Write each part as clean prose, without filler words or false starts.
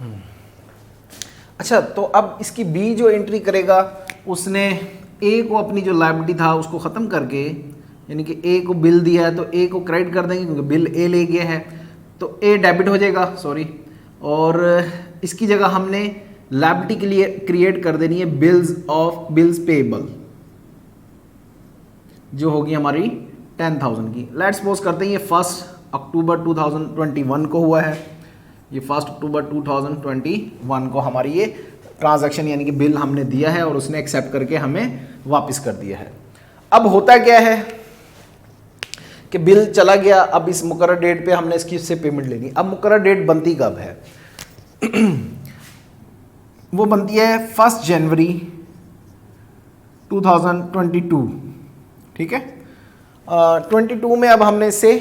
अच्छा, तो अब इसकी बी जो एंट्री करेगा, उसने ए को अपनी जो लायबिलिटी था उसको ख़त्म करके, यानी कि ए को बिल दिया है तो ए को क्रेडिट कर देंगे क्योंकि बिल ए ले गया है, तो ए डेबिट हो जाएगा, सॉरी। और इसकी जगह हमने लायबिलिटी के लिए क्रिएट कर देनी है बिल्स पेएबल, जो होगी हमारी 10,000 की। लेट्स सपोज करते हैं ये 1 अक्टूबर 2021 को हुआ है, ये 1 अक्टूबर 2021 को हमारी ये ट्रांजैक्शन यानी कि बिल हमने दिया है और उसने एक्सेप्ट करके हमें वापस कर दिया है। अब होता क्या है कि बिल चला गया, अब इस मुकर्रर डेट पे हमने इसकी से पेमेंट लेनी। अब मुकर्रर डेट बनती कब है? वो बनती है 1 जनवरी 2022, ठीक है। 22 में अब हमने इससे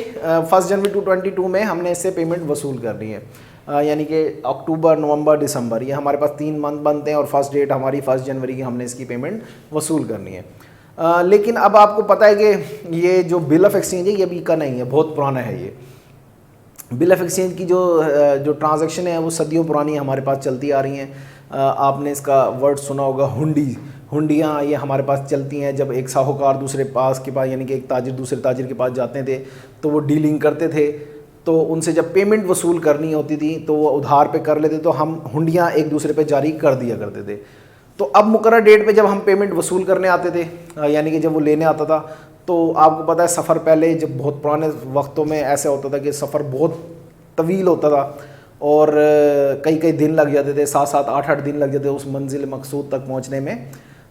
1 जनवरी 2022 में हमने इससे पेमेंट वसूल करनी है, यानी कि अक्टूबर, नवंबर, दिसंबर, ये हमारे पास 3 मंथ बनते हैं और फर्स्ट डेट हमारी 1 जनवरी की हमने इसकी पेमेंट वसूल करनी है। लेकिन अब आपको पता है कि ये जो बिल ऑफ एक्सचेंज है ये अभी का नहीं है, बहुत पुराना है। ये बिल ऑफ एक्सचेंज की जो ट्रांजैक्शन है वो सदियों पुरानी हमारे पास चलती आ रही हैं। आपने इसका वर्ड सुना होगा, हुंडियाँ, ये हमारे पास चलती हैं। जब एक साहूकार दूसरे पास के पास, यानी कि एक ताजिर दूसरे ताजिर के पास जाते थे तो वो डीलिंग करते थे, तो उनसे जब पेमेंट वसूल करनी होती थी तो वो उधार पे कर लेते, तो हम हुंडियाँ एक दूसरे पे जारी कर दिया करते थे। तो अब मुकर्रर डेट पे जब हम पेमेंट वसूल करने आते थे, यानी कि जब वो लेने आता था, तो आपको पता है सफ़र पहले जब बहुत पुराने वक्तों में ऐसा होता था कि सफ़र बहुत तवील होता था और कई कई दिन लग जाते थे, 7-7, 8-8 दिन लग जाते उस मंजिल मकसूद तक पहुंचने में।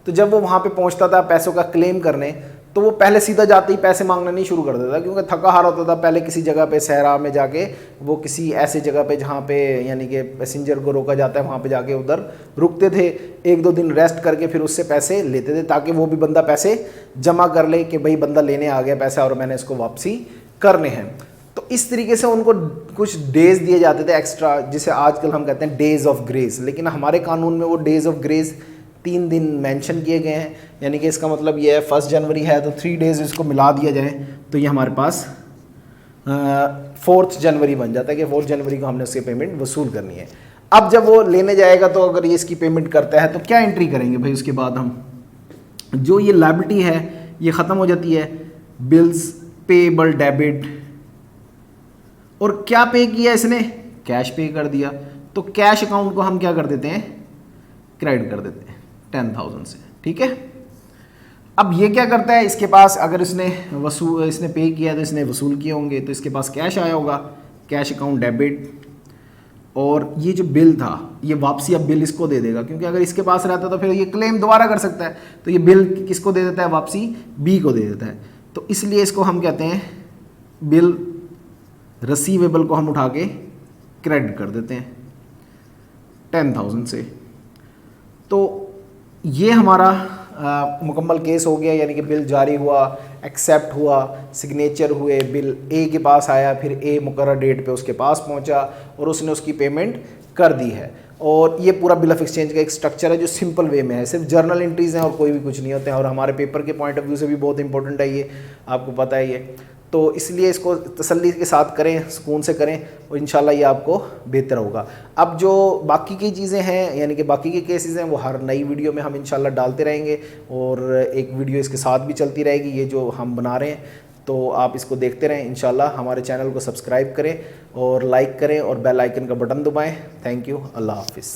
तो जब वो वहाँ पे पहुँचता था पैसों का क्लेम करने, तो वो पहले सीधा जाते ही पैसे मांगना नहीं शुरू कर देता, क्योंकि थका हारा होता था। पहले किसी जगह पे सहरा में जाके, वो किसी ऐसे जगह पे जहाँ पे यानी कि पैसेंजर को रोका जाता है, वहाँ पे जाके उधर रुकते थे, 1-2 दिन रेस्ट करके फिर उससे पैसे लेते थे, ताकि वो भी बंदा पैसे जमा कर ले कि भाई बंदा लेने आ गया पैसा और मैंने इसको वापसी करने हैं। तो इस तरीके से उनको कुछ डेज़ दिए जाते थे एक्स्ट्रा, जिसे आजकल हम कहते हैं डेज़ ऑफ ग्रेस। लेकिन हमारे कानून में वो डेज़ ऑफ ग्रेस 3 दिन मेंशन किए गए हैं, यानी कि इसका मतलब ये है 1 जनवरी है तो 3 डेज़ इसको मिला दिया जाए तो ये हमारे पास 4 जनवरी बन जाता है कि 4 जनवरी को हमने उसकी पेमेंट वसूल करनी है। अब जब वो लेने जाएगा तो अगर ये इसकी पेमेंट करता है तो क्या एंट्री करेंगे भाई? उसके बाद हम जो ये लायबिलिटी है ये ख़त्म हो जाती है, बिल्स पेएबल डेबिट। और क्या पे किया इसने? कैश पे कर दिया। तो कैश अकाउंट को हम क्या कर देते हैं? क्रेडिट कर देते हैं 10,000 से, ठीक है। अब ये क्या करता है, इसके पास अगर इसने पे किया तो इसने वसूल किए होंगे, तो इसके पास कैश आया होगा, कैश अकाउंट डेबिट। और ये जो बिल था ये वापसी अब बिल इसको दे देगा, क्योंकि अगर इसके पास रहता तो फिर ये क्लेम दोबारा कर सकता है। तो ये बिल किसको दे देता है? वापसी बी को दे देता है। तो इसलिए इसको हम कहते हैं बिल रिसीवेबल को हम उठा के क्रेडिट कर देते हैं 10,000 से। तो ये हमारा मुकम्मल केस हो गया, यानी कि बिल जारी हुआ, एक्सेप्ट हुआ, सिग्नेचर हुए, बिल ए के पास आया, फिर ए मुकर्रर डेट पे उसके पास पहुंचा और उसने उसकी पेमेंट कर दी है। और ये पूरा बिल ऑफ एक्सचेंज का एक स्ट्रक्चर है जो सिंपल वे में है, सिर्फ जर्नल एंट्रीज़ हैं और कोई भी कुछ नहीं होते हैं। और हमारे पेपर के पॉइंट ऑफ व्यू से भी बहुत इंपॉर्टेंट है ये, आपको पता है ये। तो इसलिए इसको तसल्ली के साथ करें, सुकून से करें और इंशाल्लाह ये आपको बेहतर होगा। अब जो बाकी की चीज़ें हैं, यानी कि बाकी के केसेस हैं, वो हर नई वीडियो में हम इंशाल्लाह डालते रहेंगे और एक वीडियो इसके साथ भी चलती रहेगी, ये जो हम बना रहे हैं। तो आप इसको देखते रहें इंशाल्लाह। हमारे चैनल को सब्सक्राइब करें और लाइक करें और बेल आइकन का बटन दबाएँ। थैंक यू, अल्लाह हाफिज़।